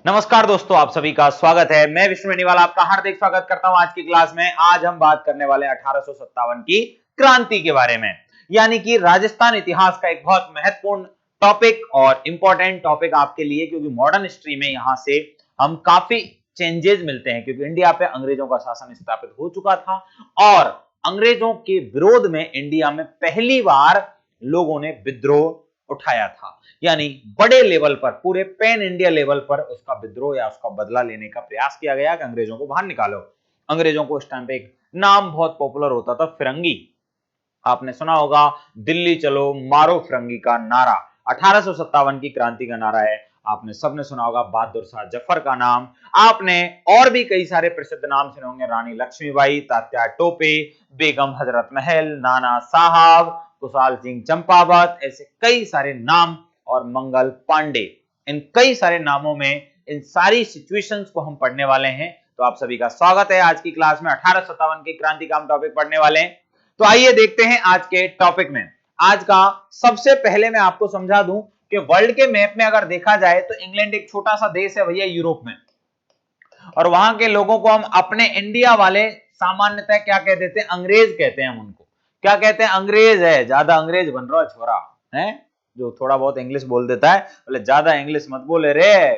नमस्कार दोस्तों, आप सभी का स्वागत है। मैं विष्णु बेनीवाल आपका हार्दिक स्वागत करता हूं आज की क्लास में। आज हम बात करने वाले 1857 की क्रांति के बारे में, यानी कि राजस्थान इतिहास का एक बहुत महत्वपूर्ण टॉपिक और इंपॉर्टेंट टॉपिक आपके लिए, क्योंकि मॉडर्न हिस्ट्री में यहां से हम काफी चेंजेस मिलते हैं, क्योंकि इंडिया पे अंग्रेजों का शासन स्थापित हो चुका था और अंग्रेजों के विरोध में इंडिया में पहली बार लोगों ने विद्रोह उठाया था। यानी बड़े लेवल पर, पूरे पैन इंडिया लेवल पर उसका विद्रोह या उसका बदला लेने का प्रयास किया गया कि अंग्रेजों को बाहर निकालो। अंग्रेजों को उस टाइम पे एक नाम बहुत पॉपुलर होता था, फिरंगी। आपने सुना होगा, दिल्ली चलो मारो फिरंगी का नारा 1857 की क्रांति का नारा है। आपने सबने सुना होगा बहादुर शाह जफर का नाम। आपने और भी कई सारे प्रसिद्ध नाम सुने होंगे, रानी लक्ष्मीबाई, तात्या टोपे, बेगम हजरत महल, नाना साहब, कुशाल सिंह चंपावत, ऐसे कई सारे नाम, और मंगल पांडे। इन कई सारे नामों में इन सारी सिचुएशंस को हम पढ़ने वाले हैं। तो आप सभी का स्वागत है आज की क्लास में। 1857 की क्रांति का हम टॉपिक पढ़ने वाले हैं। तो आइए देखते हैं आज के टॉपिक में। आज का सबसे पहले मैं आपको समझा दूं कि वर्ल्ड के मैप में अगर देखा जाए तो इंग्लैंड एक छोटा सा देश है भैया यूरोप में, और वहां के लोगों को हम अपने इंडिया वाले सामान्यतः क्या कह देते हैं? अंग्रेज कहते हैं। हम उनको क्या कहते हैं? अंग्रेज है। ज्यादा अंग्रेज बन रहा है छोरा है, जो थोड़ा बहुत इंग्लिश बोल देता है, बोले ज्यादा इंग्लिश मत बोले रे।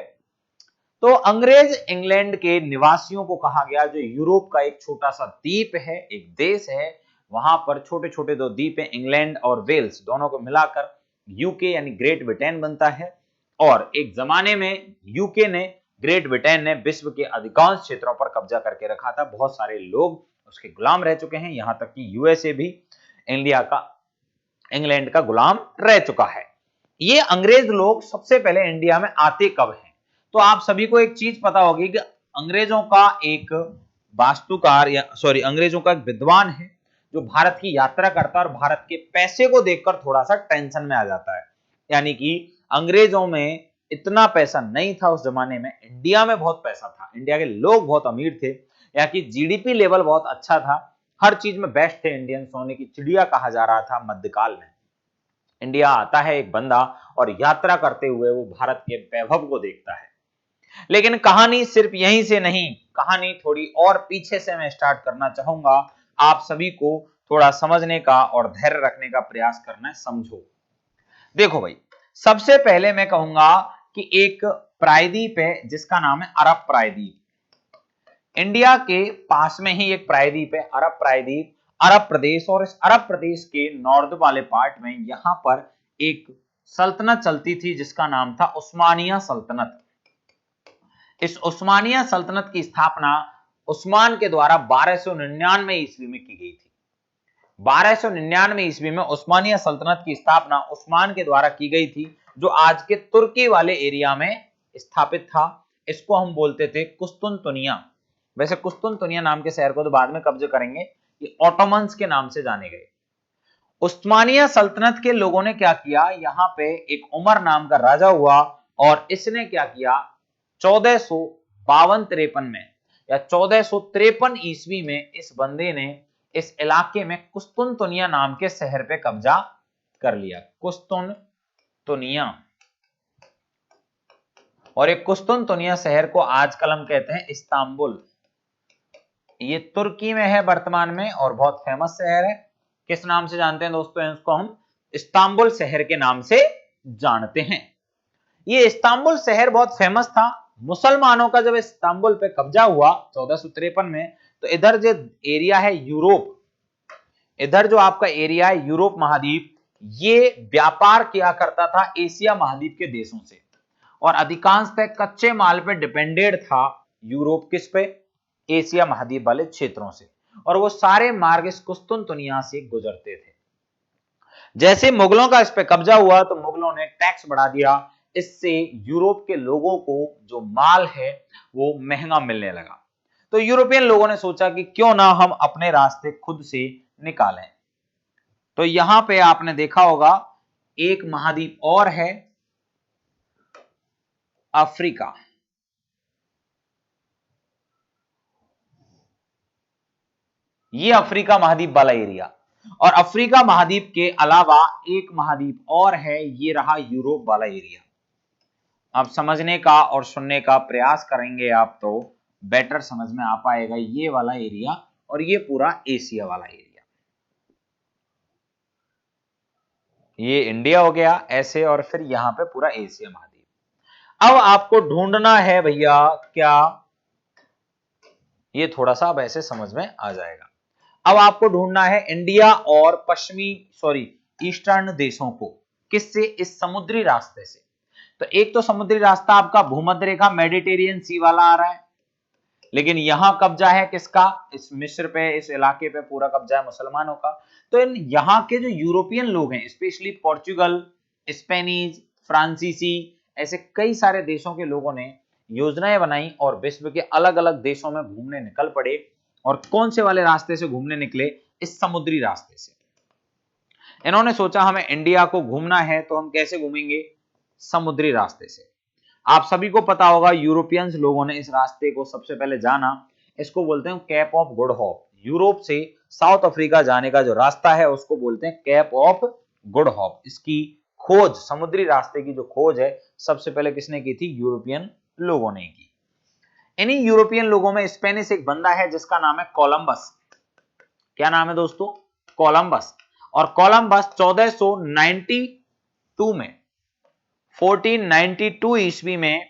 तो अंग्रेज इंग्लैंड के निवासियों को कहा गया, जो यूरोप का एक छोटा सा द्वीप है, एक देश है, वहां पर छोटे छोटे दो द्वीप है, इंग्लैंड और वेल्स, दोनों को मिलाकर यूके यानी ग्रेट ब्रिटेन बनता है। और एक जमाने में यूके ने, ग्रेट ब्रिटेन ने विश्व के अधिकांश क्षेत्रों पर कब्जा करके रखा था। बहुत सारे लोग उसके गुलाम रह चुके हैं, यहां तक कि यूएसए भी इंडिया का, इंग्लैंड का गुलाम रह चुका है। ये अंग्रेज लोग सबसे पहले इंडिया में आते कब हैं? तो आप सभी को एक चीज पता होगी कि अंग्रेजों का एक वास्तुकार, या सॉरी, अंग्रेजों का एक विद्वान है जो भारत की यात्रा करता है और भारत के पैसे को देखकर थोड़ा सा टेंशन में आ जाता है। यानी कि अंग्रेजों में इतना पैसा नहीं था उस जमाने में, इंडिया में बहुत पैसा था, इंडिया के लोग बहुत अमीर थे, यहाँ की जीडीपी लेवल बहुत अच्छा था, हर चीज में बेस्ट थे। इंडियन सोने की चिड़िया कहा जा रहा था मध्यकाल में। इंडिया आता है एक बंदा और यात्रा करते हुए वो भारत के वैभव को देखता है। लेकिन कहानी सिर्फ यहीं से नहीं, कहानी थोड़ी और पीछे से मैं स्टार्ट करना चाहूंगा। आप सभी को थोड़ा समझने का और धैर्य रखने का प्रयास करना है, समझो। देखो भाई, सबसे पहले मैं कहूंगा कि एक प्रायद्वीप है जिसका नाम है अरब प्रायद्वीप। इंडिया के पास में ही एक प्रायद्वीप है, अरब प्रायद्वीप, अरब प्रदेश। और इस अरब प्रदेश के नॉर्थ वाले पार्ट में यहां पर एक सल्तनत चलती थी जिसका नाम था उस्मानिया सल्तनत। इस उस्मानिया सल्तनत की स्थापना उस्मान के द्वारा 1299 ईस्वी में की गई थी। 1299 ईस्वी में उस्मानिया सल्तनत की स्थापना उस्मान के द्वारा की गई थी, जो आज के तुर्की वाले एरिया में स्थापित था। इसको हम बोलते थे कुस्तुनतुनिया। वैसे कुस्तुनतुनिया नाम के शहर को तो बाद में कब्जे करेंगे, ये ऑटोमन्स के नाम से जाने गए। उस्मानिया सल्तनत के लोगों ने क्या किया, यहां पे एक उमर नाम का राजा हुआ और इसने क्या किया, 1452-53 में या 1453 ईस्वी में इस बंदे ने इस इलाके में कुस्तुनतुनिया नाम के शहर पे कब्जा कर लिया। कुस्तुनतुनिया, और एक कुस्तुनतुनिया शहर को आजकल हम कहते हैं इस्तांबुल। ये तुर्की में है वर्तमान में और बहुत फेमस शहर है। किस नाम से जानते हैं दोस्तों? इसको हम इस्तांबुल शहर के नाम से जानते हैं। ये इस्तांबुल शहर बहुत फेमस था। मुसलमानों का जब इस्तांबुल पे कब्जा हुआ 1453 में, तो इधर जो एरिया है यूरोप, इधर जो आपका एरिया है यूरोप महाद्वीप, ये व्यापार किया करता था एशिया महाद्वीप के देशों से, और अधिकांशतः कच्चे माल पे डिपेंडेड था यूरोप। किस पे? एशिया महाद्वीप वाले क्षेत्रों से। और वो सारे मार्ग इस कुस्तुनतुनिया से गुजरते थे। जैसे मुगलों का इस पे कब्जा हुआ तो मुगलों ने टैक्स बढ़ा दिया। इससे यूरोप के लोगों को जो माल है वो महंगा मिलने लगा। तो यूरोपियन लोगों ने सोचा कि क्यों ना हम अपने रास्ते खुद से निकालें। तो यहां पे आपने देखा होगा एक महाद्वीप और है, अफ्रीका। ये अफ्रीका महाद्वीप वाला एरिया। और अफ्रीका महाद्वीप के अलावा एक महाद्वीप और है, ये रहा यूरोप वाला एरिया। अब समझने का और सुनने का प्रयास करेंगे आप तो बेटर समझ में आ पाएगा ये वाला एरिया और ये पूरा एशिया वाला एरिया। ये इंडिया हो गया ऐसे और फिर यहां पे पूरा एशिया महाद्वीप। अब आपको ढूंढना है भैया क्या, ये थोड़ा सा अब ऐसे समझ में आ जाएगा। अब आपको ढूंढना है इंडिया और ईस्टर्न देशों को, किससे? इस समुद्री रास्ते से। तो एक तो समुद्री रास्ता आपका भूमध्य रेखा मेडिटेरियन सी वाला आ रहा है, लेकिन यहां कब्जा है किसका? इस मिस्र पे, इस इलाके पे पूरा कब्जा है मुसलमानों का। तो इन यहां के जो यूरोपियन लोग हैं, स्पेशली पोर्चुगल, स्पेनिश, फ्रांसीसी, ऐसे कई सारे देशों के लोगों ने योजनाएं बनाई और विश्व के अलग अलग देशों में घूमने निकल पड़े। और कौन से वाले रास्ते से घूमने निकले? इस समुद्री रास्ते से। इन्होंने सोचा हमें इंडिया को घूमना है तो हम कैसे घूमेंगे? समुद्री रास्ते से। आप सभी को पता होगा यूरोपियंस लोगों ने इस रास्ते को सबसे पहले जाना, इसको बोलते हैं cap of good hope. Europe से साउथ अफ्रीका जाने का जो रास्ता है उसको बोलते हैं कैप ऑफ गुड होप। इसकी खोज, समुद्री रास्ते की जो खोज है, सबसे पहले किसने की थी? यूरोपियन लोगों ने की। इन्हीं यूरोपियन लोगों में स्पेनिश एक बंदा है जिसका नाम है कोलंबस। क्या नाम है दोस्तों? कोलंबस। और कोलंबस 1492 में 1492 ईस्वी में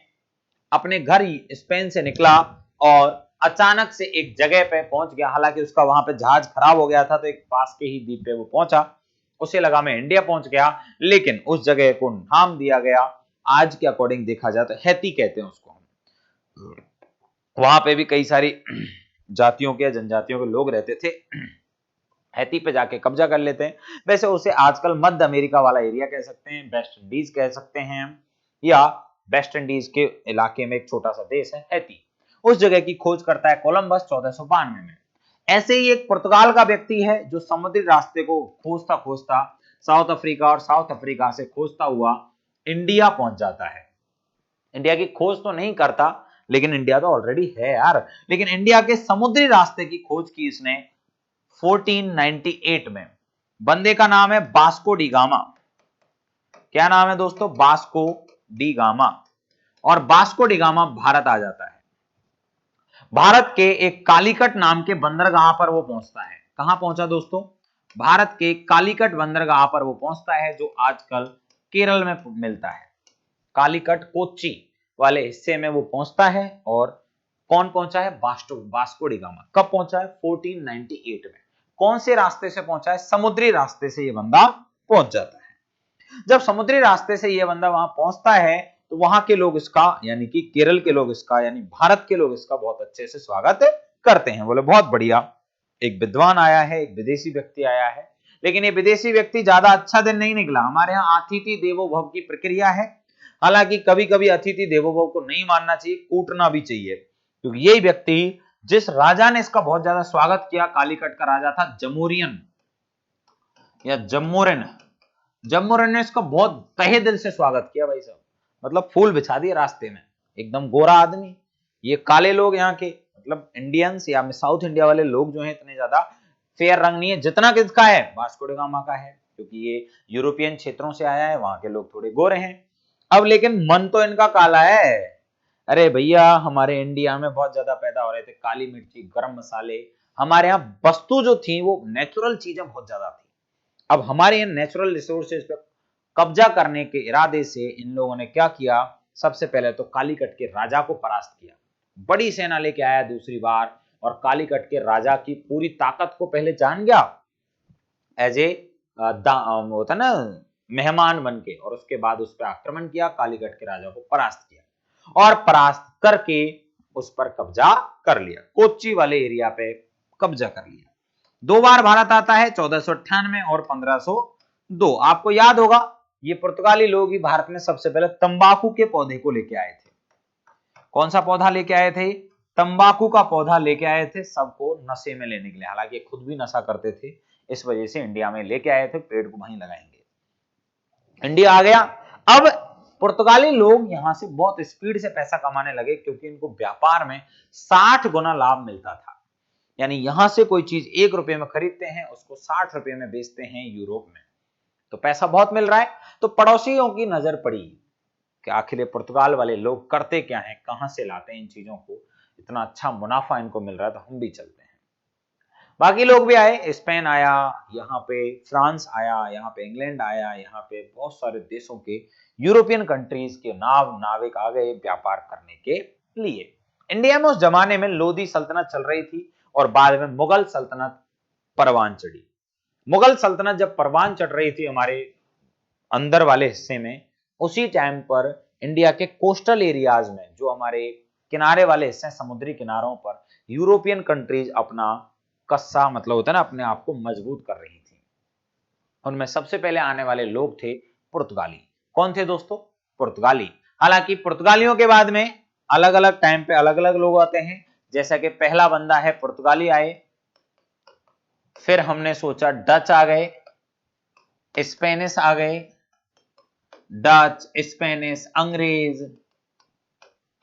अपने घर स्पेन से निकला और अचानक से एक जगह पे पहुंच गया। हालांकि उसका वहां पे जहाज खराब हो गया था, तो एक पास के ही द्वीप पे वो पहुंचा। उसे लगा मैं इंडिया पहुंच गया, लेकिन उस जगह को नाम दिया गया, आज के अकॉर्डिंग देखा जाए तो हैती कहते हैं उसको हम। वहां पे भी कई सारी जातियों के, जनजातियों के लोग रहते थे। हैती पे जाके कब्जा कर लेते हैं। वैसे उसे आजकल मध्य अमेरिका वाला एरिया कह सकते हैं, वेस्ट इंडीज कह सकते हैं, या वेस्ट इंडीज के इलाके में एक छोटा सा देश है हैती। उस जगह की खोज करता है कोलंबस 1492 में। ऐसे ही एक पुर्तगाल का व्यक्ति है जो समुद्री रास्ते को खोजता खोजता साउथ अफ्रीका और साउथ अफ्रीका से खोजता हुआ इंडिया पहुंच जाता है। इंडिया की खोज तो नहीं करता, लेकिन इंडिया तो ऑलरेडी है यार। लेकिन इंडिया के समुद्री रास्ते की खोज की इसने 1498 में। बंदे का नाम है बास्को डी गामा। क्या नाम है दोस्तों? Vasco da Gama. और बास्को डी गामा भारत आ जाता है। भारत के एक कालीकट नाम के बंदरगाह पर वो पहुंचता है। कहां पहुंचा दोस्तों? भारत के कालीकट बंदरगाह पर वो पहुंचता है, जो आजकल केरल में मिलता है। कालीकट, कोच्चि वाले हिस्से में वो पहुंचता है। और कौन पहुंचा है? Vasco da Gama. कब पहुंचा है? 1498 में। कौन से रास्ते से पहुंचा है? समुद्री रास्ते से ये बंदा पहुंच जाता है। जब समुद्री रास्ते से ये बंदा वहां पहुंचता है तो वहां के लोग इसका, यानी कि केरल के लोग इसका, यानी भारत के लोग इसका बहुत अच्छे से स्वागत करते हैं। बोले बहुत बढ़िया, एक विद्वान आया है, एक विदेशी व्यक्ति आया है। लेकिन ये विदेशी व्यक्ति ज्यादा अच्छा दिन नहीं निकला। हमारे यहाँ अतिथि देवो भव की प्रक्रिया है। हालांकि कभी कभी अतिथि देवो भव को नहीं मानना चाहिए, कूटना भी चाहिए, क्योंकि यही व्यक्ति, जिस राजा ने इसका बहुत ज्यादा स्वागत किया, कालीकट का राजा था जमोरियन या जम्मोरिन। जम्मोरिन ने इसका बहुत तहे दिल से स्वागत किया भाई साहब। मतलब फूल बिछा दिए रास्ते में। एकदम गोरा आदमी। ये काले लोग यहाँ के, मतलब इंडियंस या साउथ इंडिया वाले लोग जो हैं, इतने ज्यादा फेयर रंग नहीं है जितना किसका है, वास्को डी गामा का है, क्योंकि ये यूरोपियन क्षेत्रों से आया है, वहां के लोग थोड़े गोरे हैं। अब लेकिन मन तो इनका काला है। अरे भैया, हमारे इंडिया में बहुत ज्यादा पैदा हो रहे थे काली मिर्ची, गरम मसाले। हमारे यहाँ वस्तु जो थी वो नेचुरल चीजें बहुत ज्यादा थी। अब हमारे यहाँ नेचुरल रिसोर्सेज पे कब्जा करने के इरादे से इन लोगों ने क्या किया? सबसे पहले तो कालीकट के राजा को परास्त किया। बड़ी सेना लेके आया दूसरी बार, और कालीकट के राजा की पूरी ताकत को पहले जान गया, एज ए होता ना, मेहमान बन के। और उसके बाद उस पर आक्रमण किया, कालीकट के राजा को परास्त किया, और परास्त करके उस पर कब्जा कर लिया। कोच्चि वाले एरिया पे कब्जा कर लिया। दो बार भारत आता है, 1498 और 1502। आपको याद होगा, ये पुर्तगाली लोग ही भारत में सबसे पहले तंबाकू के पौधे को लेके आए थे। कौन सा पौधा लेके आए थे? तंबाकू का पौधा लेके आए थे, सबको नशे में लेने के लिए। हालांकि खुद भी नशा करते थे, इस वजह से इंडिया में लेके आए थे, पेड़ को वहीं लगाएंगे। इंडिया आ गया। अब पुर्तगाली लोग यहां से बहुत स्पीड से पैसा कमाने लगे, क्योंकि इनको व्यापार में 60 गुना लाभ मिलता था। यानी यहां से कोई चीज 1 रुपए में खरीदते हैं, उसको 60 रुपए में बेचते हैं यूरोप में, तो पैसा बहुत मिल रहा है। तो पड़ोसियों की नजर पड़ी, कि आखिर ये पुर्तगाल वाले लोग करते क्या हैं, कहां से लाते हैं इन चीजों को, इतना अच्छा मुनाफा इनको मिल रहा है, तो हम भी चलते हैं। बाकी लोग भी आए, स्पेन आया, यहाँ पे फ्रांस आया, यहाँ पे इंग्लैंड आया, यहाँ पे बहुत सारे देशों के यूरोपियन कंट्रीज के नाविक आ गए व्यापार करने के लिए। इंडिया में उस जमाने में लोधी सल्तनत चल रही थी और बाद में मुगल सल्तनत परवान चढ़ी। मुगल सल्तनत जब परवान चढ़ रही थी हमारे अंदर वाले हिस्से में, उसी टाइम पर इंडिया के कोस्टल एरियाज में, जो हमारे किनारे वाले हिस्से, समुद्री किनारों पर यूरोपियन कंट्रीज अपना कस्सा मतलब होता है ना, अपने आप को मजबूत कर रही थी। उनमें सबसे पहले आने वाले लोग थे पुर्तगाली। कौन थे दोस्तों? पुर्तगाली। हालांकि पुर्तगालियों के बाद में अलग अलग टाइम पे अलग अलग लोग आते हैं, जैसा कि पहला बंदा है पुर्तगाली आए, फिर हमने सोचा डच आ गए, स्पेनिश आ गए, डच, स्पेनिश, अंग्रेज,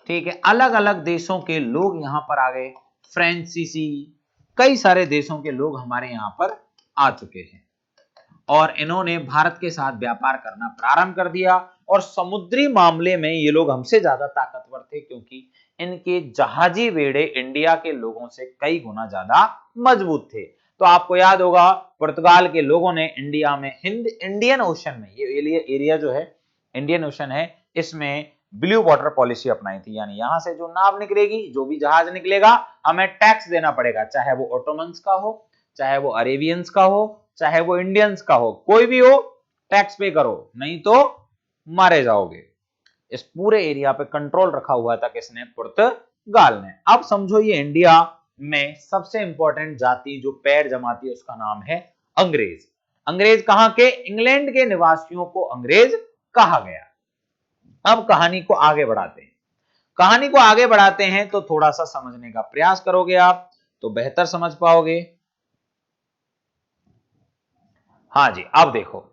ठीक है, अलग अलग देशों के लोग यहां पर आ गए, फ्रेंसीसी, कई सारे देशों के लोग हमारे यहां पर आ चुके हैं और इन्होंने भारत के साथ व्यापार करना प्रारंभ कर दिया। और समुद्री मामले में ये लोग हमसे ज्यादा ताकतवर थे, क्योंकि इनके जहाजी बेड़े इंडिया के लोगों से कई गुना ज्यादा मजबूत थे। तो आपको याद होगा, पुर्तगाल के लोगों ने इंडिया में इंडियन ओशन में, ये एरिया जो है इंडियन ओशन है, इसमें ब्लू वाटर पॉलिसी अपनाई थी, यानी यहां से जो नाव निकलेगी, जो भी जहाज निकलेगा, हमें टैक्स देना पड़ेगा, चाहे वो ऑटोमन्स का हो, चाहे वो अरेबियंस का हो, चाहे वो इंडियंस का हो, कोई भी हो, टैक्स पे करो, नहीं तो मारे जाओगे। इस पूरे एरिया पे कंट्रोल रखा हुआ था किसने? पुर्तगाल ने। अब समझो ये इंडिया में सबसे इंपॉर्टेंट जाति जो पैर जमाती है, उसका नाम है अंग्रेज। अंग्रेज कहां के? इंग्लैंड के निवासियों को अंग्रेज कहा गया। अब कहानी को आगे बढ़ाते हैं। कहानी को आगे बढ़ाते हैं तो थोड़ा सा समझने का प्रयास करोगे आप तो बेहतर समझ पाओगे। हाँ जी, अब देखो,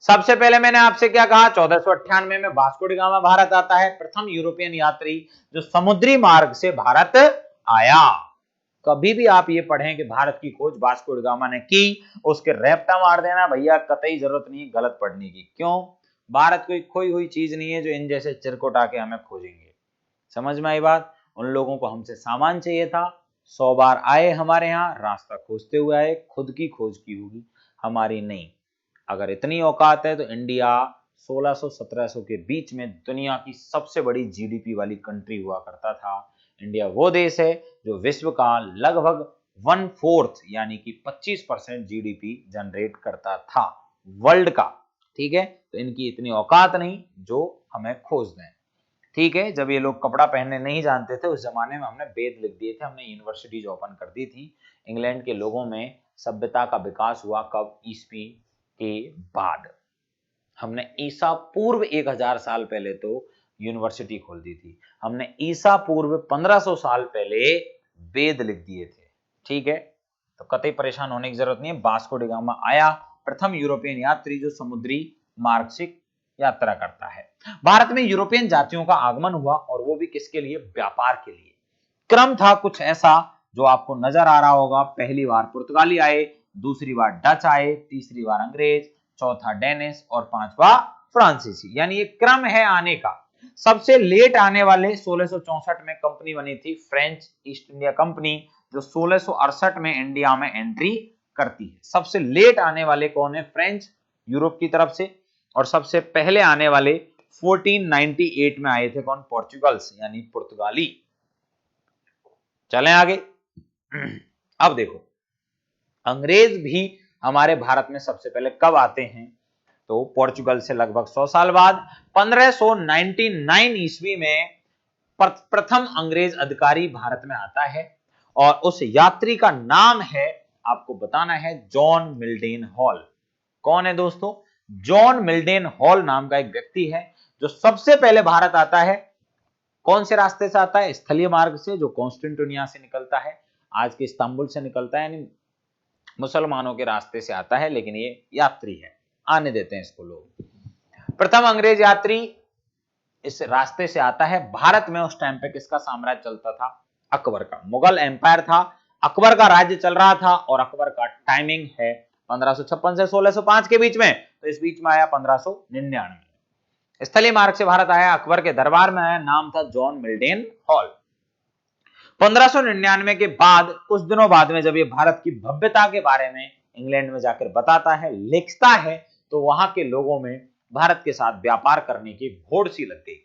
सबसे पहले मैंने आपसे क्या कहा, 1498 में वास्को डी गामा भारत आता है, प्रथम यूरोपियन यात्री जो समुद्री मार्ग से भारत आया। कभी भी आप ये पढ़ें कि भारत की खोज वास्को डी गामा ने की, उसके रैप्टा मार देना भैया, कतई जरूरत नहीं गलत पढ़ने की। क्यों? भारत कोई खोई हुई चीज नहीं है जो इन जैसे चिरकुट आके हमें खोजेंगे। समझ में आई बात? उन लोगों को हमसे सामान चाहिए था, 100 बार आए हमारे यहाँ, रास्ता खोजते हुए आए, खुद की खोज की होगी, हमारी नहीं। अगर इतनी औकात है तो इंडिया 1600-1700 के बीच में दुनिया की सबसे बड़ी जीडीपी वाली कंट्री हुआ करता था। इंडिया वो देश है जो विश्व का लगभग 1/4 यानी कि 25% जीडीपी जनरेट करता था वर्ल्ड का। ठीक है, तो इनकी इतनी औकात नहीं जो हमें खोज दें। ठीक है, जब ये लोग कपड़ा पहनने नहीं जानते थे उस जमाने में हमने वेद लिख दिए थे, हमने यूनिवर्सिटीज ओपन कर दी थी। इंग्लैंड के लोगों में सभ्यता का विकास हुआ कब? ईस्वी के बाद। हमने ईसा पूर्व 1000 साल पहले तो यूनिवर्सिटी खोल दी थी, हमने ईसा पूर्व 1500 साल पहले वेद लिख दिए थे। ठीक है, तो कतई परेशान होने की जरूरत नहीं है। वास्को डी गामा आया, प्रथम यूरोपियन यात्री जो समुद्री मार्ग से यात्रा करता है। भारत में यूरोपियन जातियों का आगमन हुआ और वो भी किसके लिए? व्यापार के लिए। क्रम था कुछ ऐसा जो आपको नजर आ रहा होगा, पहली बार पुर्तगाली आए, दूसरी बार डच आए, तीसरी बार अंग्रेज, चौथा डेनिश और पांचवा फ्रांसीसी, यानी ये क्रम है आने का। सबसे लेट आने वाले 1664 में कंपनी बनी थी फ्रेंच ईस्ट इंडिया कंपनी, जो 1668 में इंडिया में एंट्री करती है। सबसे लेट आने वाले कौन है? फ्रेंच, यूरोप की तरफ से। और सबसे पहले आने वाले 1498 में आए थे कौन? पोर्चुगल्स यानी पुर्तगाली। चलें आगे। अब देखो, अंग्रेज भी हमारे भारत में सबसे पहले कब आते हैं? तो पोर्चुगल से लगभग 100 साल बाद 1599 ईस्वी में प्रथम अंग्रेज अधिकारी भारत में आता है और उस यात्री का नाम है, आपको बताना है, जॉन मिल्डेन हॉल। कौन है दोस्तों? जॉन मिल्डेन हॉल नाम का एक व्यक्ति है जो सबसे पहले भारत आता है। कौन से रास्ते से आता है? स्थलीय मार्ग से, जो कॉन्स्टेंटिनोपिया से निकलता है, आज के इस्तांबुल से निकलता है, यानी मुसलमानों के रास्ते से आता है, लेकिन ये यात्री है, आने देते हैं इसको लोग। प्रथम अंग्रेज यात्री इस रास्ते से आता है। भारत में उस टाइम पे किसका साम्राज्य चलता था? अकबर का। मुगल एम्पायर था, अकबर का राज्य चल रहा था और अकबर का टाइमिंग है 1556 से 1605 के बीच में, तो इस बीच में आया 1599। स्थलीय मार्ग से भारत आया, अकबर के दरबार में आया, नाम था जॉन मिल्डेन हॉल। 1599 के बाद कुछ दिनों बाद में जब ये भारत की भव्यता के बारे में इंग्लैंड में जाकर बताता है, लिखता है, तो वहां के लोगों में भारत के साथ व्यापार करने की होड़ सी लग गई।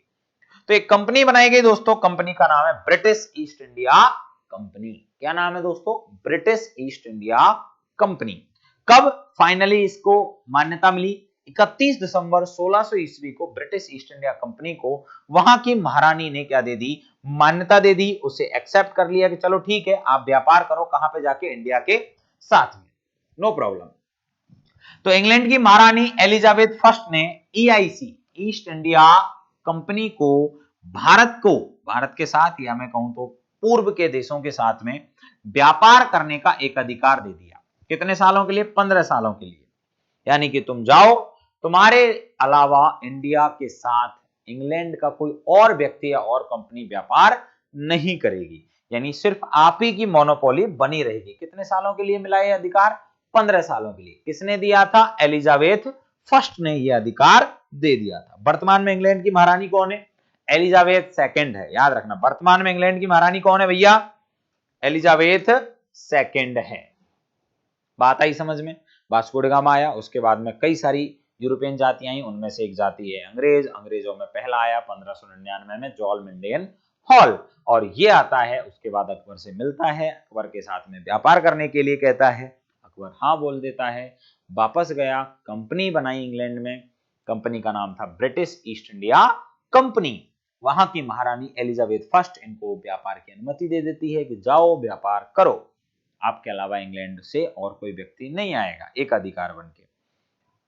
तो एक कंपनी बनाई गई दोस्तों, कंपनी का नाम है ब्रिटिश ईस्ट इंडिया कंपनी। क्या नाम है दोस्तों? British east India company. कब फाइनली इसको मान्यता मिली? 31 दिसंबर 1600 ईस्वी को ब्रिटिश ईस्ट इंडिया कंपनी को वहां की महारानी ने क्या दे दी? मान्यता दे दी, उसे एक्सेप्ट कर लिया कि चलो ठीक है, आप व्यापार करो, कहां पे जाके? इंडिया के साथ में, नो प्रॉब्लम। तो इंग्लैंड की महारानी एलिजाबेथ फर्स्ट ने ईआईसी ईस्ट इंडिया कंपनी को भारत के साथ, या मैं कहूं तो पूर्व के देशों के साथ में व्यापार करने का एक अधिकार दे दिया। कितने सालों के लिए? 15 सालों के लिए। यानी कि तुम जाओ, तुम्हारे अलावा इंडिया के साथ इंग्लैंड का कोई और व्यक्ति या और कंपनी व्यापार नहीं करेगी, यानी सिर्फ आप ही की मोनोपोली बनी रहेगी। कितने सालों के लिए मिला यह अधिकार? 15 सालों के लिए। किसने दिया था? एलिजाबेथ फर्स्ट ने यह अधिकार दे दिया था। वर्तमान में इंग्लैंड की महारानी कौन है? एलिजाबेथ सेकंड है, याद रखना। वर्तमान में इंग्लैंड की महारानी कौन है भैया? एलिजाबेथ सेकंड है। बात आई समझ में? वास्को ड गामा आया, उसके बाद में कई सारी यूरोपियन जातियां आई, उनमें से एक जाति है अंग्रेज। अंग्रेजों में पहला आया 1599 में जॉन मिल्डेन हॉल, और ये आता है उसके बाद अकबर से मिलता है, अकबर के साथ में व्यापार करने के लिए कहता है, अकबर हाँ बोल देता है, वापस गया, कंपनी बनाई इंग्लैंड में, कंपनी का नाम था ब्रिटिश ईस्ट इंडिया कंपनी। वहां की महारानी एलिजाबेथ फर्स्ट इनको व्यापार की अनुमति दे देती है कि जाओ व्यापार करो, आपके अलावा इंग्लैंड से और कोई व्यक्ति नहीं आएगा। एक अधिकार बन के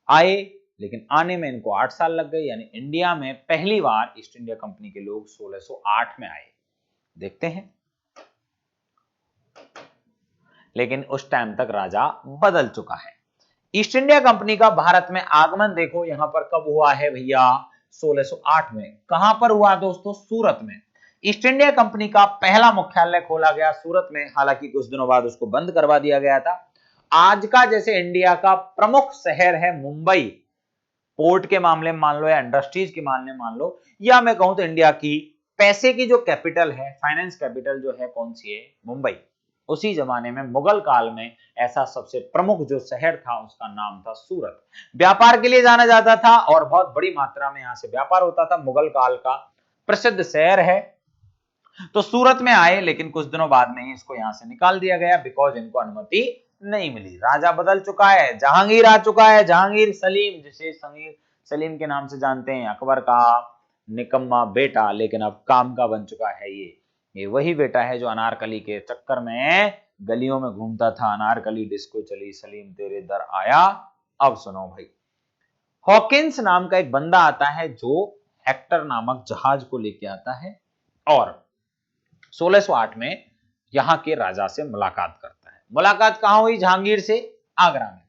आए, लेकिन आने में इनको 8 साल लग गए, यानी इंडिया में पहली बार ईस्ट इंडिया कंपनी के लोग 1608 में आए। देखते हैं, लेकिन उस टाइम तक राजा बदल चुका है। ईस्ट इंडिया कंपनी का भारत में आगमन देखो यहां पर कब हुआ है भैया? 1608 में। कहां पर हुआ दोस्तों? सूरत में। ईस्ट इंडिया कंपनी का पहला मुख्यालय खोला गया सूरत में, हालांकि कुछ दिनों बाद उसको बंद करवा दिया गया था। आज का जैसे इंडिया का प्रमुख शहर है मुंबई, पोर्ट के मामले में मान लो, या इंडस्ट्रीज के मामले में मान लो, या मैं कहूं तो इंडिया की पैसे की जो कैपिटल है, फाइनेंस कैपिटल जो है, कौन सी है? मुंबई। उसी जमाने में मुगल काल में ऐसा सबसे प्रमुख जो शहर था उसका नाम था सूरत। व्यापार के लिए जाना जाता था और बहुत बड़ी मात्रा में यहां से व्यापार होता था, मुगल काल का प्रसिद्ध शहर है। तो सूरत में आए, लेकिन कुछ दिनों बाद में ही इसको यहां से निकाल दिया गया, बिकॉज इनको अनुमति नहीं मिली। राजा बदल चुका है, जहांगीर आ चुका है, जहांगीर सलीम, जिसे सलीम के नाम से जानते हैं, अकबर का निकम्मा बेटा, लेकिन अब काम का बन चुका है। ये वही बेटा है जो अनारकली के चक्कर में गलियों में घूमता था, अनारकली डिस्को चली, सलीम तेरे दर आया। अब सुनो भाई, हॉकिंस नाम का एक बंदा आता है जो हेक्टर नामक जहाज को लेके आता है और 1608 में यहां के राजा से मुलाकात करता है। मुलाकात कहां हुई? जहांगीर से। आगरा में।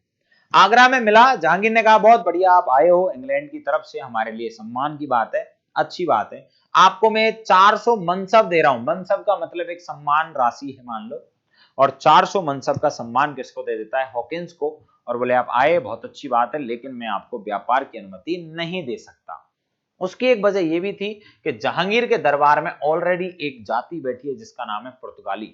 आगरा में मिला, जहांगीर ने कहा बहुत बढ़िया आप आए हो इंग्लैंड की तरफ से, हमारे लिए सम्मान की बात है, अच्छी बात है, आपको मैं 400 मनसब दे रहा हूं। मनसब का मतलब एक सम्मान राशि है मान लो, और 400 मनसब का सम्मान किसको दे देता है? हॉकिंस को। और बोले आप आए बहुत अच्छी बात है, लेकिन मैं आपको व्यापार की अनुमति नहीं दे सकता। उसकी एक वजह यह भी थी कि जहांगीर के दरबार में ऑलरेडी एक जाति बैठी है जिसका नाम है पुर्तगाली।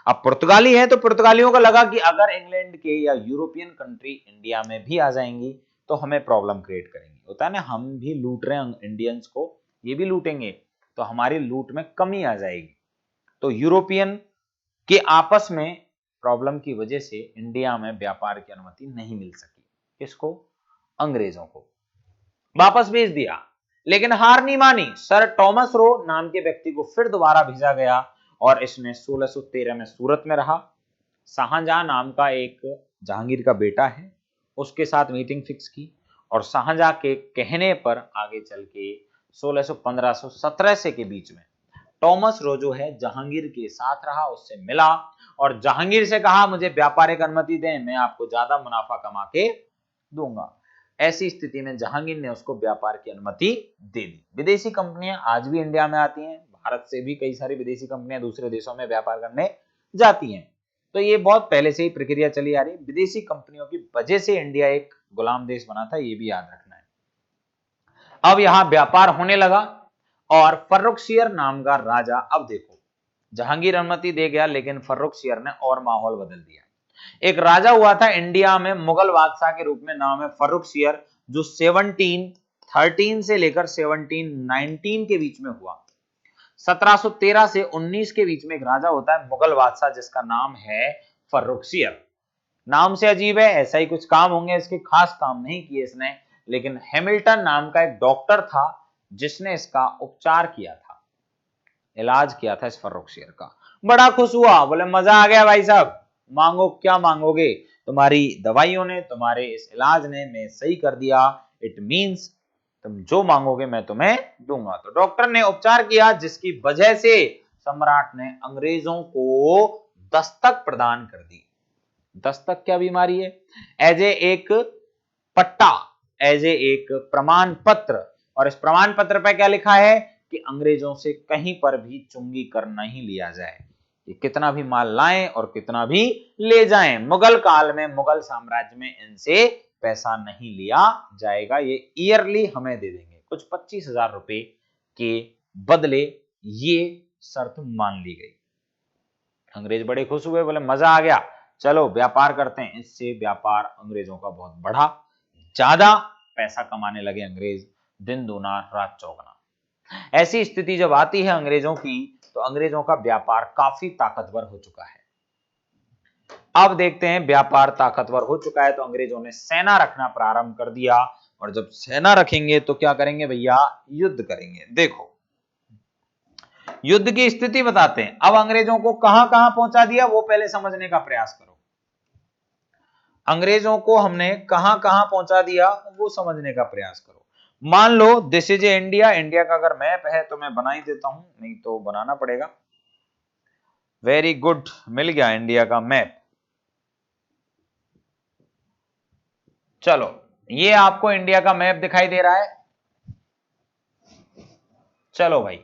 अब पुर्तगाली है तो पुर्तगालियों को लगा कि अगर इंग्लैंड के या यूरोपियन कंट्री इंडिया में भी आ जाएंगी तो हमें प्रॉब्लम क्रिएट करेंगे। होता है ना, हम भी लूट रहे हैं इंडियंस को, ये भी लूटेंगे, तो हमारी लूट में कमी आ जाएगी। तो यूरोपियन के आपस में प्रॉब्लम की वजह से इंडिया में व्यापार की अनुमति नहीं मिल सकी। किसको? अंग्रेजों को। वापस भेज दिया, लेकिन हार नहीं मानी। सर टॉमस रो नाम के व्यक्ति को फिर दोबारा भेजा गया और इसने 1613 में सूरत में रहा। शाहजहां नाम का एक जहांगीर का बेटा है, उसके साथ मीटिंग फिक्स की और शाहजहां के कहने पर आगे चल के 1615-17 से के बीच में टॉमस रो जो है जहांगीर के साथ रहा, उससे मिला और जहांगीर से कहा मुझे व्यापारिक अनुमति दें, मैं आपको ज्यादा मुनाफा कमा के दूंगा। ऐसी स्थिति में जहांगीर ने उसको व्यापार की अनुमति दे दी। विदेशी कंपनियां आज भी इंडिया में आती हैं, भारत से भी कई सारी विदेशी कंपनियां दूसरे देशों में व्यापार करने जाती हैं। तो ये बहुत पहले से ही प्रक्रिया चली आ रही। विदेशी कंपनियों की वजह से इंडिया एक गुलाम देश बना था, ये भी याद रखना है। अब यहां व्यापार होने लगा और फर्रुखसियर नाम का राजा, अब देखो जहांगीर अनुमति दे गया लेकिन फर्रुखसियर ने और माहौल बदल दिया। एक राजा हुआ था इंडिया में मुगल बादशाह के रूप में, नाम है फर्रुखसियर, जो 1713 से लेकर 1719 के बीच में हुआ। 1713 से 19 के बीच में एक राजा होता है मुगल बादशाह जिसका नाम है फर्रुखसियर। नाम से अजीब है, ऐसा ही कुछ काम होंगे इसके, खास काम नहीं किए इसने, लेकिन हैमिल्टन नाम का एक डॉक्टर था जिसने इसका उपचार किया था, इलाज किया था इस फर्रुखसियर का। बड़ा खुश हुआ, बोले मजा आ गया भाई साहब, मांगो क्या मांगोगे, तुम्हारी दवाइयों ने, तुम्हारे इस इलाज ने मैं सही कर दिया, इट मींस तुम जो मांगोगे मैं तुम्हें दूंगा। तो डॉक्टर ने उपचार किया जिसकी वजह से सम्राट ने अंग्रेजों को दस्तक प्रदान कर दी। दस्तक क्या बीमारी है? एज ए एक पट्टा, एज ए एक प्रमाण पत्र, और इस प्रमाण पत्र पर क्या लिखा है कि अंग्रेजों से कहीं पर भी चुंगी कर नहीं लिया जाए, ये कितना भी माल लाएं और कितना भी ले जाएं, मुगल काल में, मुगल साम्राज्य में इनसे पैसा नहीं लिया जाएगा, ये ईयरली हमें दे देंगे, कुछ 25,000 रुपए के बदले ये शर्त मान ली गई। अंग्रेज बड़े खुश हुए, बोले मजा आ गया, चलो व्यापार करते हैं। इससे व्यापार अंग्रेजों का बहुत बढ़ा, ज्यादा पैसा कमाने लगे अंग्रेज, दिन दूना रात चौगुना। ऐसी स्थिति जब आती है अंग्रेजों की, तो अंग्रेजों का व्यापार काफी ताकतवर हो चुका है। अब देखते हैं व्यापार ताकतवर हो चुका है तो अंग्रेजों ने सेना रखना प्रारंभ कर दिया, और जब सेना रखेंगे तो क्या करेंगे भैया, युद्ध करेंगे। देखो युद्ध की स्थिति बताते हैं। अब अंग्रेजों को कहां कहां पहुंचा दिया वो पहले समझने का प्रयास करो। अंग्रेजों को हमने कहां कहां पहुंचा दिया वो समझने का प्रयास करो। मान लो दिस इज इंडिया, इंडिया का अगर मैप है तो मैं बना ही देता हूं, नहीं तो बनाना पड़ेगा। वेरी गुड, मिल गया इंडिया का मैप। चलो ये आपको इंडिया का मैप दिखाई दे रहा है। चलो भाई,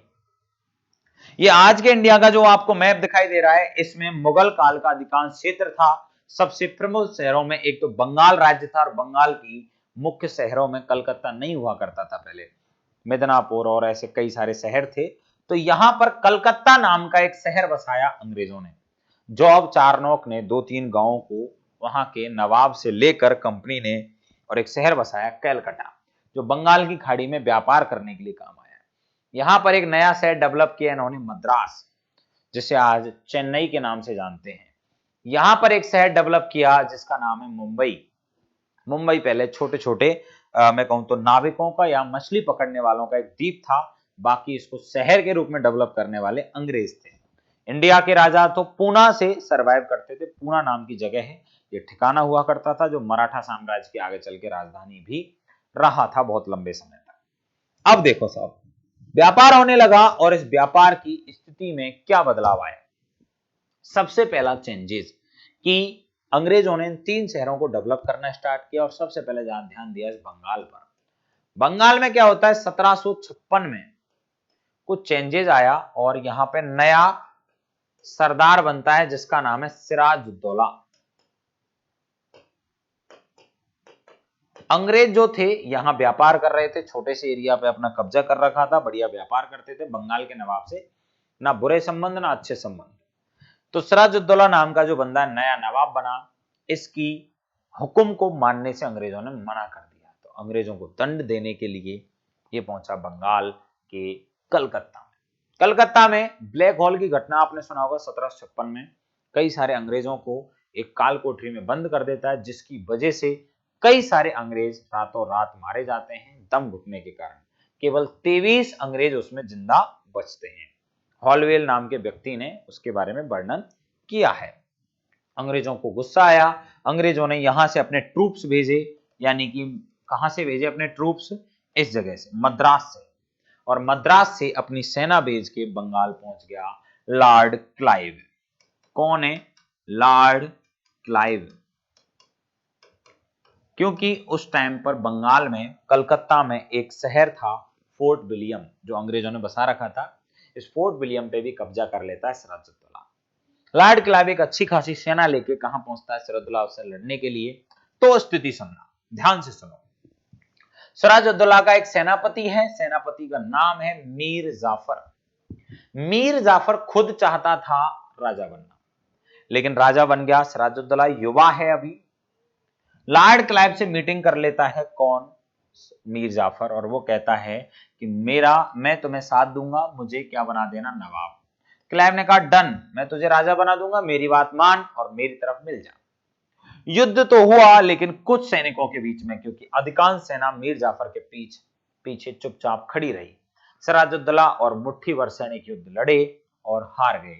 ये आज के इंडिया का जो आपको मैप दिखाई दे रहा है, इसमें मुगल काल का अधिकांश क्षेत्र था। सबसे प्रमुख शहरों में एक तो बंगाल राज्य था, और बंगाल की मुख्य शहरों में कलकत्ता नहीं हुआ करता था पहले, मिदनापुर और ऐसे कई सारे शहर थे। तो यहां पर कलकत्ता नाम का एक शहर बसाया अंग्रेजों ने। जॉब चारनोक ने 2-3 गांवों को वहां के नवाब से लेकर कंपनी ने, और एक शहर बसाया कैलकाटा, जो बंगाल की खाड़ी में व्यापार करने के लिए काम आया। यहां पर एक नया शहर डेवलप किया इन्होंने, मद्रास, जिसे आज चेन्नई के नाम से जानते हैं। यहां पर एक शहर डेवलप किया जिसका नाम है मुंबई। मुंबई पहले छोटे छोटे मैं कहूं तो नाविकों का या मछली पकड़ने वालों का एक द्वीप था, बाकी इसको शहर के रूप में डेवलप करने वाले अंग्रेज थे। इंडिया के राजा तो पूना से सरवाइव करते थे, पूना नाम की जगह है, ये ठिकाना हुआ करता था जो मराठा साम्राज्य के आगे चल के राजधानी भी रहा था बहुत लंबे समय तक। अब देखो साहब, व्यापार होने लगा और इस व्यापार की स्थिति में क्या बदलाव आया। सबसे पहला चेंजेस कि अंग्रेजों ने 3 शहरों को डेवलप करना स्टार्ट किया, और सबसे पहले ध्यान दिया इस बंगाल पर। बंगाल में क्या होता है, 1756 में कुछ चेंजेस आया और यहां पे नया सरदार बनता है जिसका नाम है सिराजुद्दौला। अंग्रेज जो थे यहां व्यापार कर रहे थे, छोटे से एरिया पे अपना कब्जा कर रखा था, बढ़िया व्यापार करते थे। बंगाल के नवाब से ना बुरे संबंध ना अच्छे संबंध। तो सिराजुद्दौला नाम का जो बंदा नया नवाब बना, इसकी हुक्म को मानने से अंग्रेजों ने मना कर दिया। तो अंग्रेजों को दंड देने के लिए ये पहुंचा बंगाल के कलकत्ता में। कलकत्ता में ब्लैक होल की घटना आपने सुना होगा, 1756 में कई सारे अंग्रेजों को एक काल कोठरी में बंद कर देता है, जिसकी वजह से कई सारे अंग्रेज रातों रात मारे जाते हैं दम घुटने के कारण। केवल 23 अंग्रेज उसमें जिंदा बचते हैं। हॉलवेल नाम के व्यक्ति ने उसके बारे में वर्णन किया है। अंग्रेजों को गुस्सा आया, अंग्रेजों ने यहां से अपने ट्रूप्स भेजे, यानी कि कहां से भेजे अपने ट्रूप्स, इस जगह से, मद्रास से, और मद्रास से अपनी सेना भेज के बंगाल पहुंच गया लॉर्ड क्लाइव। कौन है? Lord Clive. क्योंकि उस टाइम पर बंगाल में कलकत्ता में एक शहर था फोर्ट विलियम, जो अंग्रेजों ने बसा रखा था। इस फोर्ट विलियम पे भी कब्जा कर लेता है सिराजुद्दौला। लॉर्ड क्लाइव एक अच्छी खासी सेना लेके कहां पहुंचता है सिराजुद्दौला से लड़ने के लिए। तो स्थिति सुनना, ध्यान से सुनो। सिराजुद्दौला का एक सेनापति है, सेनापति का नाम है मीर जाफर। मीर जाफर खुद चाहता था राजा बनना, लेकिन राजा बन गया सिराजुद्दौला, युवा है अभी। लॉर्ड क्लाइव से मीटिंग कर लेता है कौन? मीर जाफर, और वो कहता है कि मैं तुम्हें साथ दूंगा, मुझे क्या बना देना, नवाब। क्लाइव ने कहा डन, मैं तुझे राजा बना दूंगा, मेरी बात मान और मेरी तरफ मिल जा। युद्ध तो हुआ, लेकिन कुछ सैनिकों के बीच में, क्योंकि अधिकांश सेना मीर जाफर के पीछे चुपचाप खड़ी रही। सिराजुद्दौला और मुट्ठी भर सैनिक युद्ध लड़े और हार गए।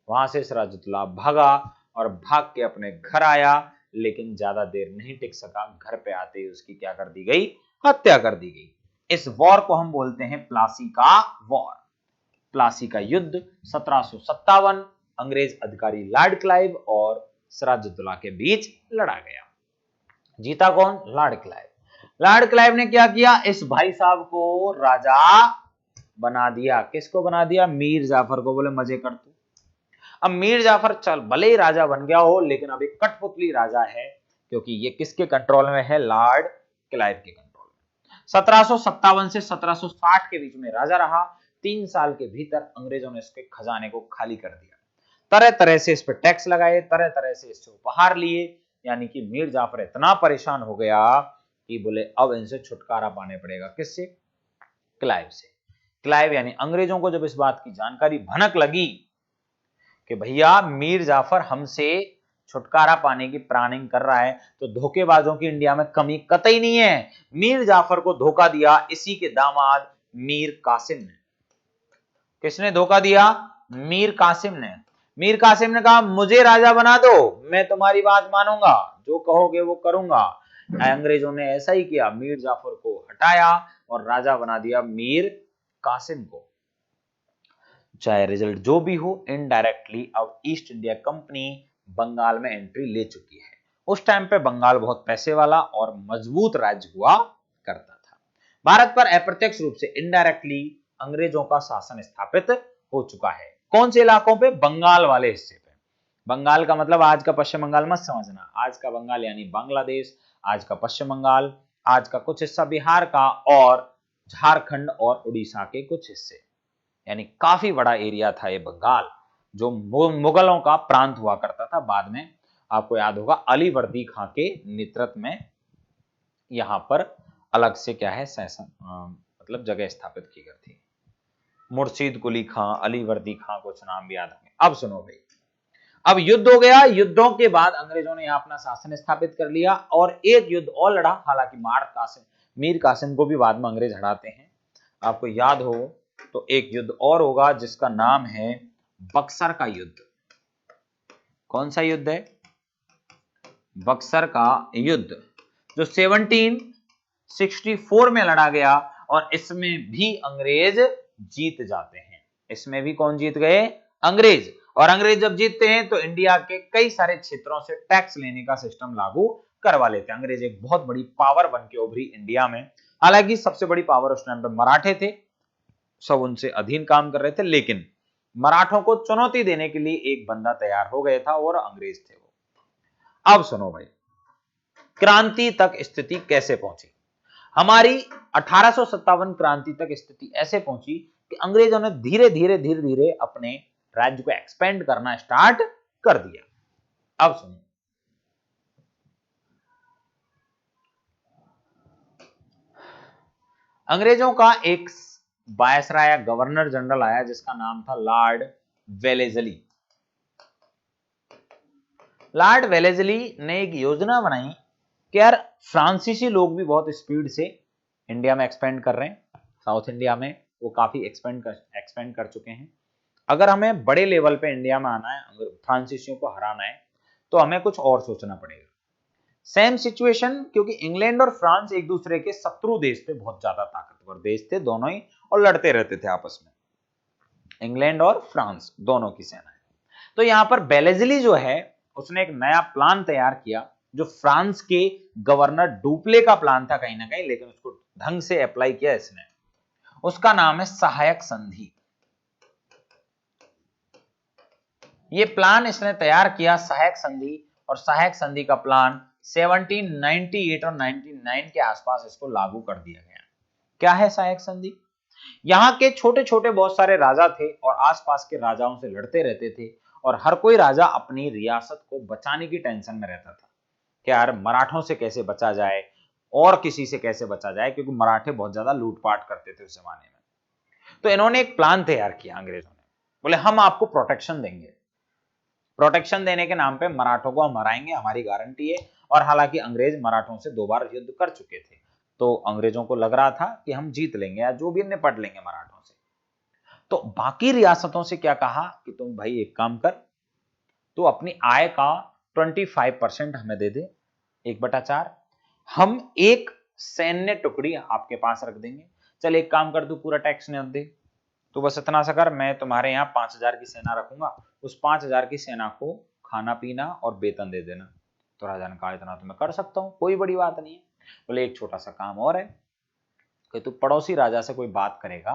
वहां से सिराजुद्दौला भागा और भाग के अपने घर आया, लेकिन ज्यादा देर नहीं टिक सका। घर पे आते ही उसकी क्या कर दी गई? हत्या कर दी गई। इस वॉर को हम बोलते हैं प्लासी का वॉर। प्लासी का युद्ध 1757 अंग्रेज अधिकारी लॉर्ड क्लाइव और सिराजुद्दौला के बीच लड़ा गया। जीता कौन? Lord Clive. लॉर्ड क्लाइव ने क्या किया? इस भाई साहब को राजा बना दिया। किसको बना दिया? मीर जाफर को। बोले मजे कर तू। अब मीर जाफर चल भले ही राजा बन गया हो, लेकिन अब एक कठपुतली राजा है, क्योंकि ये किसके कंट्रोल में है? लॉर्ड क्लाइव के कंट्रोल में। 1757 से 1760 के बीच में राजा रहा। 3 साल के भीतर अंग्रेजों ने इसके खजाने को खाली कर दिया। तरह तरह से इस पे टैक्स लगाए, तरह तरह से इससे उपहार लिए, यानी कि मीर जाफर इतना परेशान हो गया कि बोले अब इनसे छुटकारा पाने पड़ेगा। किससे? क्लाइव से। क्लाइव यानी अंग्रेजों को जब इस बात की जानकारी भनक लगी कि भैया मीर जाफर हमसे छुटकारा पाने की प्लानिंग कर रहा है, तो धोखेबाजों की इंडिया में कमी कतई नहीं है। मीर जाफर को धोखा दिया इसी के दामाद मीर कासिम ने। किसने धोखा दिया? मीर कासिम ने। मीर कासिम ने कहा मुझे राजा बना दो, मैं तुम्हारी बात मानूंगा, जो कहोगे वो करूंगा। अंग्रेजों ने ऐसा ही किया, मीर जाफर को हटाया और राजा बना दिया मीर कासिम को। चाहे रिजल्ट जो भी हो, इनडायरेक्टली अब ईस्ट इंडिया कंपनी बंगाल में एंट्री ले चुकी है। उस टाइम पे बंगाल बहुत पैसे वाला और मजबूत राज्य हुआ करता था। भारत पर अप्रत्यक्ष रूप से इनडायरेक्टली अंग्रेजों का शासन स्थापित हो चुका है। कौन से इलाकों पे? बंगाल वाले हिस्से पे। बंगाल का मतलब आज का पश्चिम बंगाल मत समझना। आज का बंगाल यानी बांग्लादेश, आज का पश्चिम बंगाल, आज का कुछ हिस्सा बिहार का, और झारखंड और उड़ीसा के कुछ हिस्से, यानी काफी बड़ा एरिया था ये बंगाल, जो मुगलों का प्रांत हुआ करता था। बाद में आपको याद होगा अली वर्दी खां के नेतृत्व में यहां पर अलग से क्या है शासन, मतलब जगह स्थापित की गई थी। मुर्शीद कुली खां, अली वर्दी खां, कुछ नाम भी याद होंगे। अब सुनो भाई, अब युद्ध हो गया। युद्धों के बाद अंग्रेजों ने अपना शासन स्थापित कर लिया और एक युद्ध और लड़ा। हालांकि मीर कासिम को भी बाद में अंग्रेज हराते हैं। आपको याद हो तो एक युद्ध और होगा जिसका नाम है बक्सर का युद्ध। कौन सा युद्ध है? बक्सर का युद्ध, जो 1764 में लड़ा गया, और इसमें भी अंग्रेज जीत जाते हैं। इसमें भी कौन जीत गए? अंग्रेज। और अंग्रेज जब जीतते हैं तो इंडिया के कई सारे क्षेत्रों से टैक्स लेने का सिस्टम लागू करवा लेते हैं। अंग्रेज एक बहुत बड़ी पावर बन के उभरी इंडिया में। हालांकि सबसे बड़ी पावर उस टाइम पे मराठे थे, सब उनसे अधीन काम कर रहे थे, लेकिन मराठों को चुनौती देने के लिए एक बंदा तैयार हो गया था और अंग्रेज थे वो। अब सुनो भाई, क्रांति तक स्थिति कैसे पहुंची? हमारी 1857 क्रांति तक स्थिति ऐसे पहुंची कि अंग्रेजों ने धीरे धीरे अपने राज्य को एक्सपेंड करना स्टार्ट कर दिया। अब सुनिए, अंग्रेजों का एक वायसराय गवर्नर जनरल आया जिसका नाम था लॉर्ड वेलेस्ली। लॉर्ड वेलेस्ली ने एक योजना बनाई कि यार फ्रांसीसी लोग भी बहुत स्पीड से इंडिया में एक्सपेंड कर रहे हैं, साउथ इंडिया में वो काफी एक्सपेंड कर चुके हैं। अगर हमें बड़े लेवल पे इंडिया में आना है, अगर फ्रांसीसियों को हराना है, तो हमें कुछ और सोचना पड़ेगा। सेम सिचुएशन, क्योंकि इंग्लैंड और फ्रांस एक दूसरे के शत्रु देश थे, बहुत ज्यादा ताकतवर देश थे दोनों ही, और लड़ते रहते थे आपस में, इंग्लैंड और फ्रांस दोनों की सेनाएं। तो यहां पर वेलेस्ली जो है उसने एक नया प्लान तैयार किया, जो फ्रांस के गवर्नर डुप्ले का प्लान था कहीं ना कहीं, लेकिन उसको ढंग से अप्लाई किया इसने। उसका नाम है सहायक संधि। ये प्लान इसने तैयार किया, सहायक संधि, और सहायक संधि का प्लान 1798 और 99 के आसपास इसको लागू कर दिया गया। क्या है सहायक संधि? यहाँ के छोटे छोटे बहुत सारे राजा थे और आसपास के राजाओं से लड़ते रहते थे और हर कोई राजा अपनी रियासत को बचाने की टेंशन में रहता था कि यार मराठों से कैसे बचा जाए और किसी से कैसे बचा जाए, क्योंकि मराठे बहुत ज्यादा लूटपाट करते थे उस जमाने में। तो इन्होंने एक प्लान तैयार किया अंग्रेजों ने, बोले हम आपको प्रोटेक्शन देंगे, प्रोटेक्शन देने के नाम पे मराठों को हम हराएंगे, हमारी गारंटी है। और हालांकि अंग्रेज मराठों से 2 बार युद्ध कर चुके थे, तो अंग्रेजों को लग रहा था कि हम जीत लेंगे या जो भी निपट लेंगे मराठों से। तो बाकी रियासतों से क्या कहा कि तुम भाई एक काम कर, तो अपनी आय का 25% हमें दे दे, 1/4। हम एक सैन्य टुकड़ी आपके पास रख देंगे। चल एक काम कर, तू पूरा टैक्स न दे, तो बस इतना सा कर, मैं तुम्हारे यहाँ 5,000 की सेना रखूंगा, उस 5,000 की सेना को खाना पीना और वेतन दे देना। तो राजा ने कहा इतना तो मैं कर सकता हूँ, कोई बड़ी बात नहीं है। बोले एक छोटा सा काम और है कि तू पड़ोसी राजा से कोई बात करेगा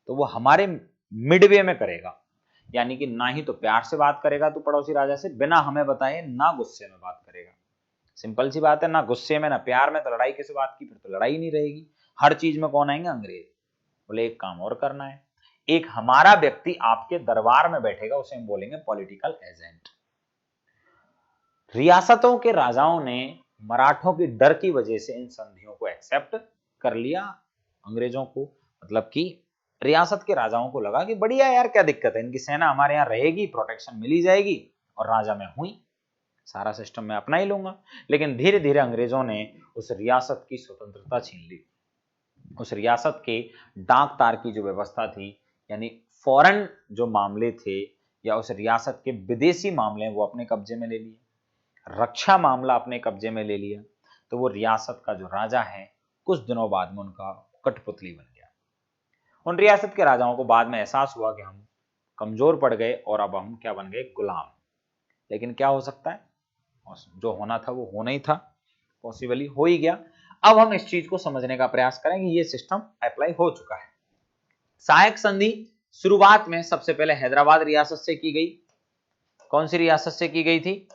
तो वो हमारे मिडवे में करेगा, यानी कि ना ही तो प्यार से बात करेगा तू पड़ोसी राजा से, बिना हमें बताए, ना गुस्से में बात करेगा। सिंपल सी बात है, ना गुस्से में ना प्यार में, तो लड़ाई किस बात की, फिर तो लड़ाई नहीं रहेगी। हर चीज में कौन आएंगे? अंग्रेज। बोले एक काम और करना है, एक हमारा व्यक्ति आपके दरबार में बैठेगा, उसे हम बोलेंगे पॉलिटिकल एजेंट। रियासतों के राजाओं ने मराठों की डर की वजह से इन संधियों को एक्सेप्ट कर लिया। अंग्रेजों को, मतलब कि रियासत के राजाओं को लगा कि बढ़िया यार, क्या दिक्कत है, इनकी सेना हमारे यहाँ रहेगी, प्रोटेक्शन मिली जाएगी और राजा मैं हुई, सारा सिस्टम मैं अपना ही लूंगा। लेकिन धीरे धीरे अंग्रेजों ने उस रियासत की स्वतंत्रता छीन ली। उस रियासत के डाक तार की जो व्यवस्था थी, यानी फॉरेन जो मामले थे या उस रियासत के विदेशी मामले, वो अपने कब्जे में ले लिए। रक्षा मामला अपने कब्जे में ले लिया। तो वो रियासत का जो राजा है, कुछ दिनों बाद में उनका कठपुतली बन गया। उन रियासत के राजाओं को बाद में एहसास हुआ कि हम कमजोर पड़ गए और अब हम क्या बन गए? गुलाम। लेकिन क्या हो सकता है, जो होना था वो होना ही था, पॉसिबली हो ही गया। अब हम इस चीज को समझने का प्रयास करेंगे, ये सिस्टम अप्लाई हो चुका है। सहायक संधि शुरुआत में सबसे पहले हैदराबाद रियासत से की गई। कौन सी रियासत से की गई थी?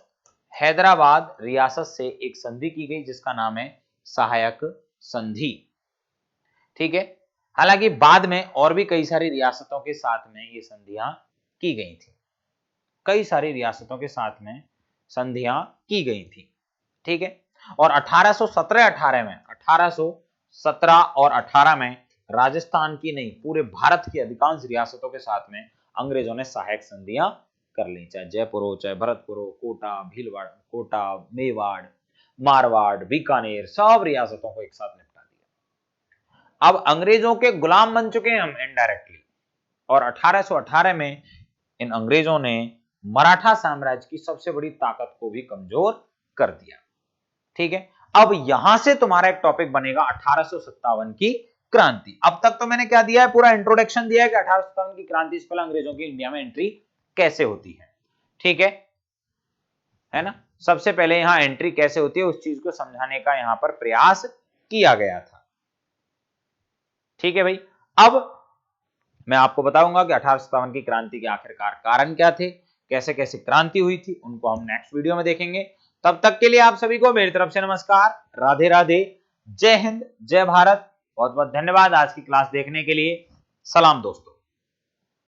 हैदराबाद रियासत से एक संधि की गई जिसका नाम है सहायक संधि। ठीक है। हालांकि बाद में और भी कई सारी रियासतों के साथ में ये संधियां की गई थी, कई सारी रियासतों के साथ में संधियां की गई थी। ठीक है। और 1817 और 18 में राजस्थान की नहीं, पूरे भारत की अधिकांश रियासतों के साथ में अंग्रेजों ने सहायक संधियां कर ली, चाहे जयपुर हो, चाहे भरतपुर हो, कोटा, भीलवाड़, कोटा, मेवाड़, मारवाड़, बीकानेर, सब रियासतों को एक साथ निपटा दिया। अब अंग्रेजों के गुलाम बन चुके हैं हम इनडायरेक्टली, और 1818 में इन अंग्रेजों ने मराठा साम्राज्य की सबसे बड़ी ताकत को भी कमजोर कर दिया। ठीक है। अब यहां से तुम्हारा एक टॉपिक बनेगा 1857 की क्रांति। अब तक तो मैंने क्या दिया है, पूरा इंट्रोडक्शन दिया है कि 1857 की क्रांति से पहले अंग्रेजों की इंडिया में एंट्री कैसे होती है। ठीक है ना। सबसे पहले यहां एंट्री कैसे होती है उस चीज को समझाने का यहां पर प्रयास किया गया था। ठीक है भाई। अब मैं आपको बताऊंगा कि 1857 की क्रांति के आखिरकार कारण क्या थे, कैसे कैसे क्रांति हुई थी, उनको हम नेक्स्ट वीडियो में देखेंगे। तब तक के लिए आप सभी को मेरी तरफ से नमस्कार, राधे राधे, जय हिंद, जय भारत। बहुत बहुत धन्यवाद आज की क्लास देखने के लिए। सलाम दोस्तों।